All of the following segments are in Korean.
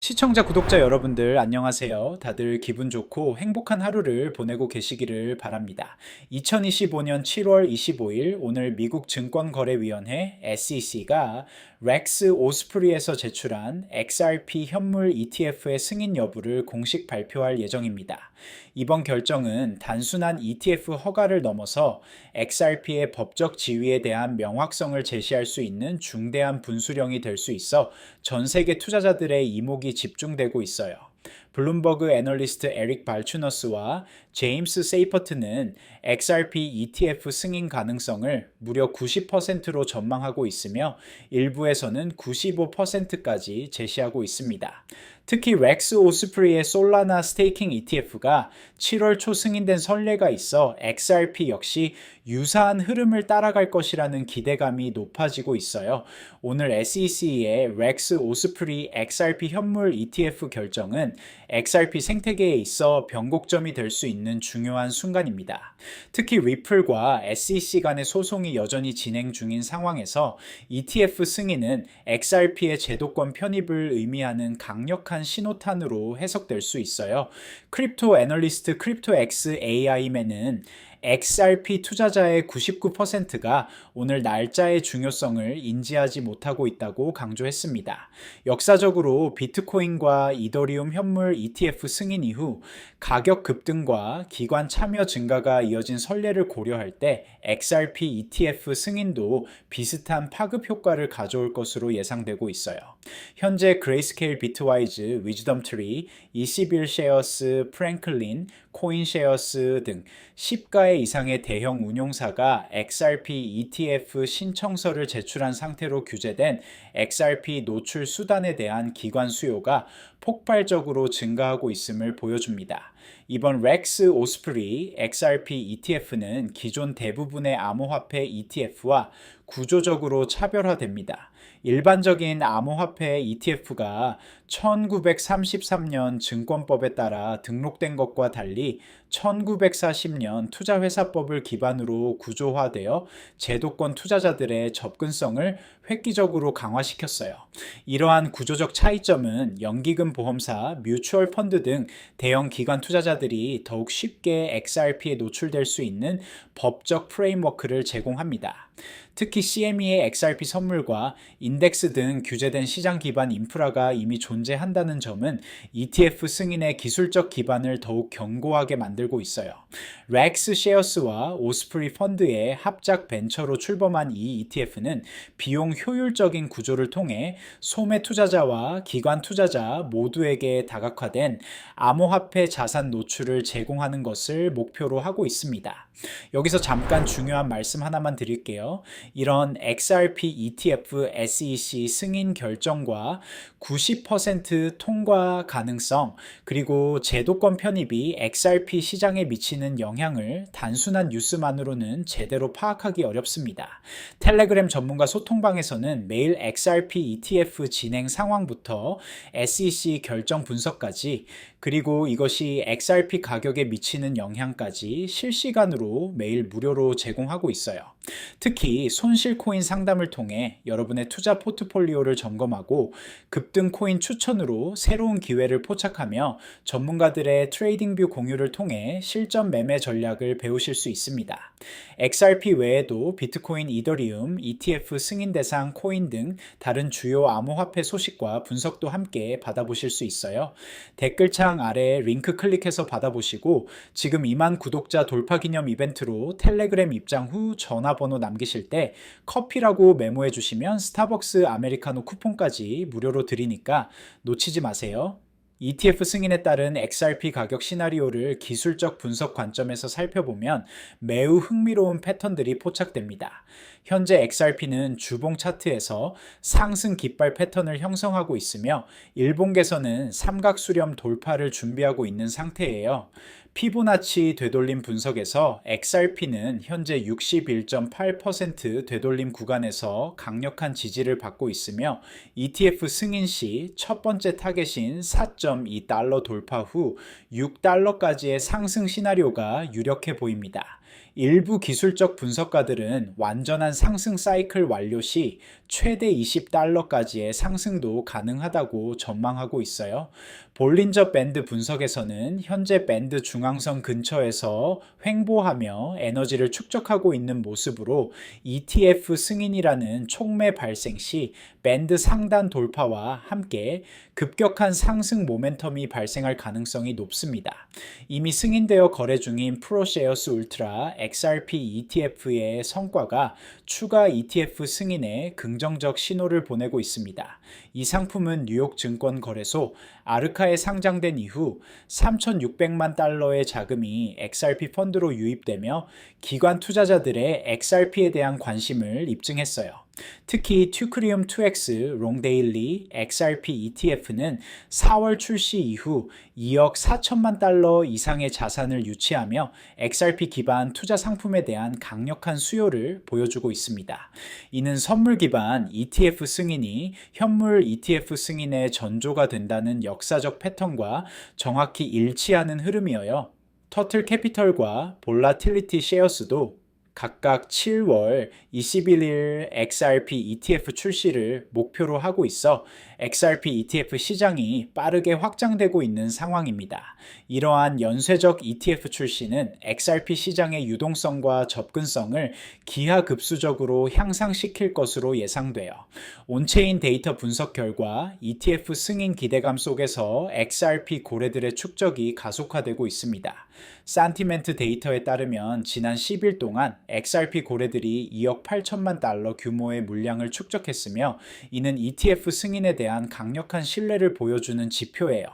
시청자, 구독자 여러분들 안녕하세요. 다들 기분 좋고 행복한 하루를 보내고 계시기를 바랍니다. 2025년 7월 25일 오늘 미국 증권거래위원회 SEC가 렉스 오스프리에서 제출한 XRP 현물 ETF의 승인 여부를 공식 발표할 예정입니다. 이번 결정은 단순한 ETF 허가를 넘어서 XRP의 법적 지위에 대한 명확성을 제시할 수 있는 중대한 분수령이 될 수 있어 전 세계 투자자들의 이목이 집중되고 있어요. 블룸버그 애널리스트 에릭 발추너스와 제임스 세이퍼트는 XRP ETF 승인 가능성을 무려 90%로 전망하고 있으며 일부에서는 95%까지 제시하고 있습니다. 특히 렉스 오스프리의 솔라나 스테이킹 ETF가 7월 초 승인된 선례가 있어 XRP 역시 유사한 흐름을 따라갈 것이라는 기대감이 높아지고 있어요. 오늘 SEC의 렉스 오스프리 XRP 현물 ETF 결정은 XRP 생태계에 있어 변곡점이 될 수 있는 중요한 순간입니다. 특히 리플과 SEC 간의 소송이 여전히 진행 중인 상황에서 ETF 승인은 XRP의 제도권 편입을 의미하는 강력한 신호탄으로 해석될 수 있어요. 크립토 애널리스트 크립토X AI맨은 XRP 투자자의 99%가 오늘 날짜의 중요성을 인지하지 못하고 있다고 강조했습니다. 역사적으로 비트코인과 이더리움 현물 ETF 승인 이후 가격 급등과 기관 참여 증가가 이어진 선례를 고려할 때 XRP ETF 승인도 비슷한 파급 효과를 가져올 것으로 예상되고 있어요. 현재 그레이스케일 비트와이즈, 위즈덤트리, 21 쉐어스, 프랭클린, 코인쉐어스 등 10가의 이상의 대형 운용사가 XRP ETF 신청서를 제출한 상태로 규제된 XRP 노출 수단에 대한 기관 수요가 폭발적으로 증가하고 있음을 보여줍니다. 이번 렉스 오스프리 XRP ETF는 기존 대부분의 암호화폐 ETF와 구조적으로 차별화됩니다. 일반적인 암호화폐 ETF가 1933년 증권법에 따라 등록된 것과 달리 1940년 투자회사법을 기반으로 구조화되어 제도권 투자자들의 접근성을 획기적으로 강화시켰어요. 이러한 구조적 차이점은 연기금 보험사, 뮤추얼 펀드 등 대형 기관 투자자들이 더욱 쉽게 XRP에 노출될 수 있는 법적 프레임워크를 제공합니다. 특히 CME의 XRP 선물과 인덱스 등 규제된 시장 기반 인프라가 이미 존재한다는 점은 ETF 승인의 기술적 기반을 더욱 견고하게 만들고 있어요. 렉스 쉐어스와 오스프리 펀드의 합작 벤처로 출범한 이 ETF는 비용 효율적인 구조를 통해 소매 투자자와 기관 투자자 모두에게 다각화된 암호화폐 자산 노출을 제공하는 것을 목표로 하고 있습니다. 여기서 잠깐 중요한 말씀 하나만 드릴게요. 이런 XRP ETF SEC 승인 결정과 90% 통과 가능성, 그리고 제도권 편입이 XRP 시장에 미치는 영향을 단순한 뉴스만으로는 제대로 파악하기 어렵습니다. 텔레그램 전문가 소통방에서는 매일 XRP ETF 진행 상황부터 SEC 결정 분석까지, 그리고 이것이 XRP 가격에 미치는 영향까지 실시간으로 매일 무료로 제공하고 있어요. 특히 손실 코인 상담을 통해 여러분의 투자 포트폴리오를 점검하고 급등 코인 추천으로 새로운 기회를 포착하며 전문가들의 트레이딩 뷰 공유를 통해 실전 매매 전략을 배우실 수 있습니다. XRP 외에도 비트코인, 이더리움, ETF 승인 대상 코인 등 다른 주요 암호화폐 소식과 분석도 함께 받아보실 수 있어요. 댓글창 아래 링크 클릭해서 받아보시고 지금 2만 구독자 돌파 기념 이벤트로 텔레그램 입장 후 전화번호 남기실 때 커피라고 메모해 주시면 스타벅스 아메리카노 쿠폰까지 무료로 드리니까 놓치지 마세요. ETF 승인에 따른 XRP 가격 시나리오를 기술적 분석 관점에서 살펴보면 매우 흥미로운 패턴들이 포착됩니다. 현재 XRP는 주봉 차트에서 상승 깃발 패턴을 형성하고 있으며 일봉계에서는 삼각 수렴 돌파를 준비하고 있는 상태예요. 피보나치 되돌림 분석에서 XRP는 현재 61.8% 되돌림 구간에서 강력한 지지를 받고 있으며 ETF 승인 시 첫 번째 타겟인 4.2달러 돌파 후 6달러까지의 상승 시나리오가 유력해 보입니다. 일부 기술적 분석가들은 완전한 상승 사이클 완료 시 최대 20달러까지의 상승도 가능하다고 전망하고 있어요. 볼린저 밴드 분석에서는 현재 밴드 중앙선 근처에서 횡보하며 에너지를 축적하고 있는 모습으로 ETF 승인이라는 촉매 발생 시 밴드 상단 돌파와 함께 급격한 상승 모멘텀이 발생할 가능성이 높습니다. 이미 승인되어 거래 중인 프로셰어스 울트라 XRP ETF의 성과가 추가 ETF 승인에 긍정적 신호를 보내고 있습니다. 이 상품은 뉴욕 증권거래소 아르카에 상장된 이후 3,600만 달러의 자금이 XRP 펀드로 유입되며 기관 투자자들의 XRP에 대한 관심을 입증했어요. 특히 튜크리움 2X 롱데일리 XRP ETF는 4월 출시 이후 2억 4천만 달러 이상의 자산을 유치하며 XRP 기반 투자 상품에 대한 강력한 수요를 보여주고 있습니다. 이는 선물 기반 ETF 승인이 현물 ETF 승인의 전조가 된다는 역사적 패턴과 정확히 일치하는 흐름이어요. 터틀 캐피털과 볼라틸리티 셰어스도 각각 7월 21일 XRP ETF 출시를 목표로 하고 있어 XRP ETF 시장이 빠르게 확장되고 있는 상황입니다. 이러한 연쇄적 ETF 출시는 XRP 시장의 유동성과 접근성을 기하급수적으로 향상시킬 것으로 예상돼요. 온체인 데이터 분석 결과 ETF 승인 기대감 속에서 XRP 고래들의 축적이 가속화되고 있습니다. 산티멘트 데이터에 따르면 지난 10일 동안 XRP 고래들이 2억 8천만 달러 규모의 물량을 축적했으며 이는 ETF 승인에 대한 강력한 신뢰를 보여주는 지표예요.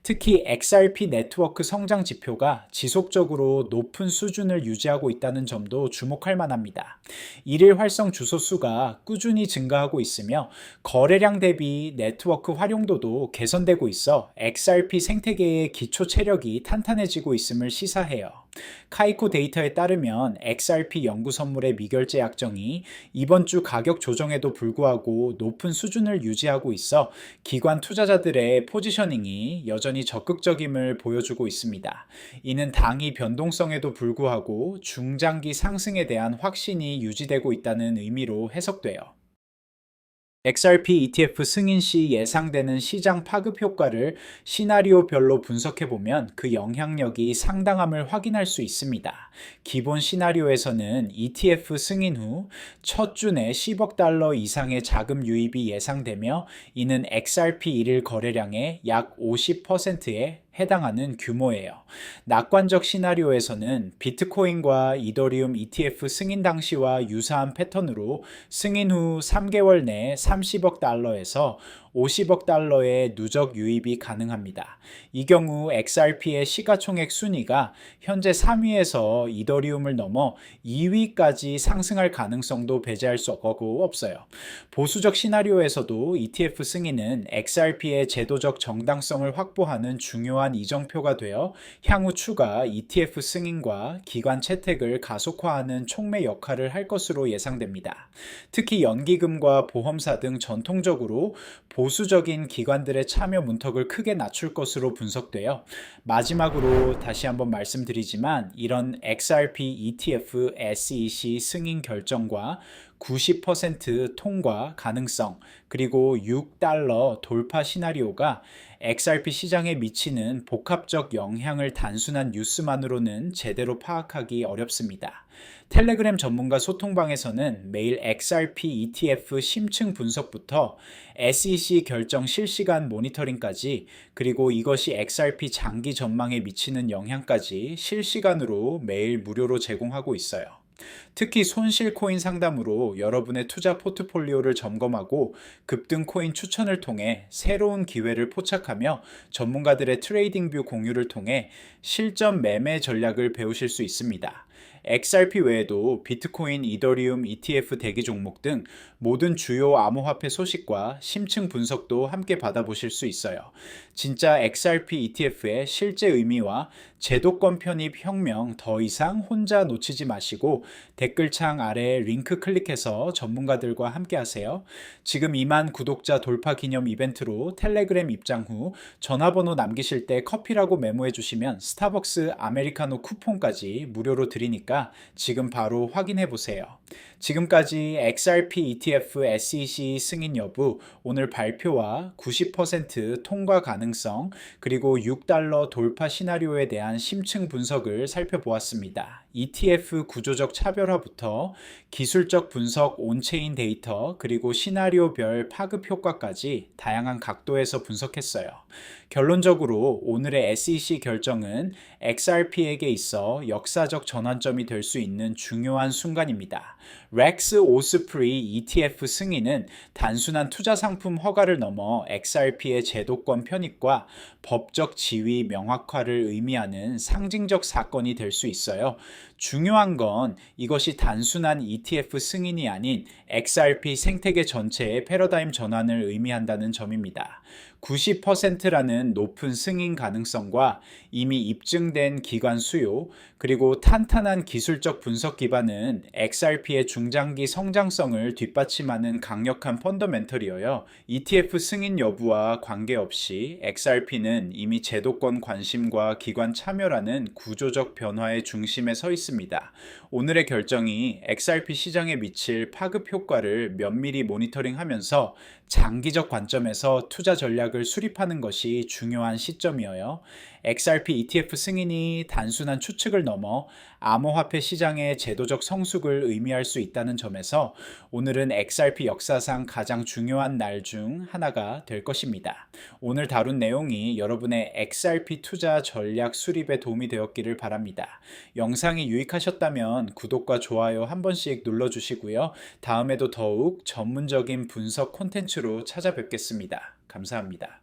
특히 XRP 네트워크 성장 지표가 지속적으로 높은 수준을 유지하고 있다는 점도 주목할 만합니다. 일일 활성 주소 수가 꾸준히 증가하고 있으며 거래량 대비 네트워크 활용도도 개선되고 있어 XRP 생태계의 기초 체력이 탄탄해지고 있음을 시사해요. 카이코 데이터에 따르면 XRP 연구 선물의 미결제 약정이 이번 주 가격 조정에도 불구하고 높은 수준을 유지하고 있어 기관 투자자들의 포지셔닝이 여전히 적극적임을 보여주고 있습니다. 이는 당이 변동성에도 불구하고 중장기 상승에 대한 확신이 유지되고 있다는 의미로 해석돼요. XRP ETF 승인 시 예상되는 시장 파급 효과를 시나리오별로 분석해보면 그 영향력이 상당함을 확인할 수 있습니다. 기본 시나리오에서는 ETF 승인 후 첫 주 내 10억 달러 이상의 자금 유입이 예상되며 이는 XRP 일일 거래량의 약 50%에 해당하는 규모예요. 낙관적 시나리오에서는 비트코인과 이더리움 ETF 승인 당시와 유사한 패턴으로 승인 후 3개월 내 30억 달러에서 50억 달러의 누적 유입이 가능합니다. 이 경우 XRP의 시가총액 순위가 현재 3위에서 이더리움을 넘어 2위까지 상승할 가능성도 배제할 수 없어요. 보수적 시나리오에서도 ETF 승인은 XRP의 제도적 정당성을 확보하는 중요한 이정표가 되어 향후 추가 ETF 승인과 기관 채택을 가속화하는 촉매 역할을 할 것으로 예상됩니다. 특히 연기금과 보험사 등 전통적으로 보수적인 기관들의 참여 문턱을 크게 낮출 것으로 분석되어 마지막으로 다시 한번 말씀드리지만 이런 XRP ETF SEC 승인 결정과 90% 통과 가능성 그리고 6달러 돌파 시나리오가 XRP 시장에 미치는 복합적 영향을 단순한 뉴스만으로는 제대로 파악하기 어렵습니다. 텔레그램 전문가 소통방에서는 매일 XRP ETF 심층 분석부터 SEC 결정 실시간 모니터링까지 그리고 이것이 XRP 장기 전망에 미치는 영향까지 실시간으로 매일 무료로 제공하고 있어요. 특히 손실 코인 상담으로 여러분의 투자 포트폴리오를 점검하고 급등 코인 추천을 통해 새로운 기회를 포착하며 전문가들의 트레이딩 뷰 공유를 통해 실전 매매 전략을 배우실 수 있습니다. XRP 외에도 비트코인, 이더리움, ETF 대기 종목 등 모든 주요 암호화폐 소식과 심층 분석도 함께 받아보실 수 있어요. 진짜 XRP ETF의 실제 의미와 제도권 편입 혁명 더 이상 혼자 놓치지 마시고 댓글창 아래 링크 클릭해서 전문가들과 함께 하세요. 지금 2만 구독자 돌파 기념 이벤트로 텔레그램 입장 후 전화번호 남기실 때 커피라고 메모해 주시면 스타벅스 아메리카노 쿠폰까지 무료로 드리니까 중이니까 지금 바로 확인해 보세요. 지금까지 XRP ETF SEC 승인 여부, 오늘 발표와 90% 통과 가능성, 그리고 6달러 돌파 시나리오에 대한 심층 분석을 살펴보았습니다. ETF 구조적 차별화부터 기술적 분석 온체인 데이터, 그리고 시나리오별 파급 효과까지 다양한 각도에서 분석했어요. 결론적으로 오늘의 SEC 결정은 XRP에게 있어 역사적 전환점이 될 수 있는 중요한 순간입니다. 렉스 오스프리 ETF 승인은 단순한 투자 상품 허가를 넘어 XRP의 제도권 편입과 법적 지위 명확화를 의미하는 상징적 사건이 될 수 있어요. 중요한 건 이것이 단순한 ETF 승인이 아닌 XRP 생태계 전체의 패러다임 전환을 의미한다는 점입니다. 90%라는 높은 승인 가능성과 이미 입증된 기관 수요, 그리고 탄탄한 기술적 분석 기반은 XRP의 중장기 성장성을 뒷받침하는 강력한 펀더멘털이어요. ETF 승인 여부와 관계없이 XRP는 이미 제도권 관심과 기관 참여라는 구조적 변화의 중심에 서 있습니다. 오늘의 결정이 XRP 시장에 미칠 파급 효과를 면밀히 모니터링하면서 장기적 관점에서 투자 전략을 수립하는 것이 중요한 시점이어요. XRP ETF 승인이 단순한 추측을 넘어 암호화폐 시장의 제도적 성숙을 의미할 수 있다는 점에서 오늘은 XRP 역사상 가장 중요한 날 중 하나가 될 것입니다. 오늘 다룬 내용이 여러분의 XRP 투자 전략 수립에 도움이 되었기를 바랍니다. 영상이 유익하셨다면 구독과 좋아요 한 번씩 눌러주시고요. 다음에도 더욱 전문적인 분석 콘텐츠로 찾아뵙겠습니다. 감사합니다.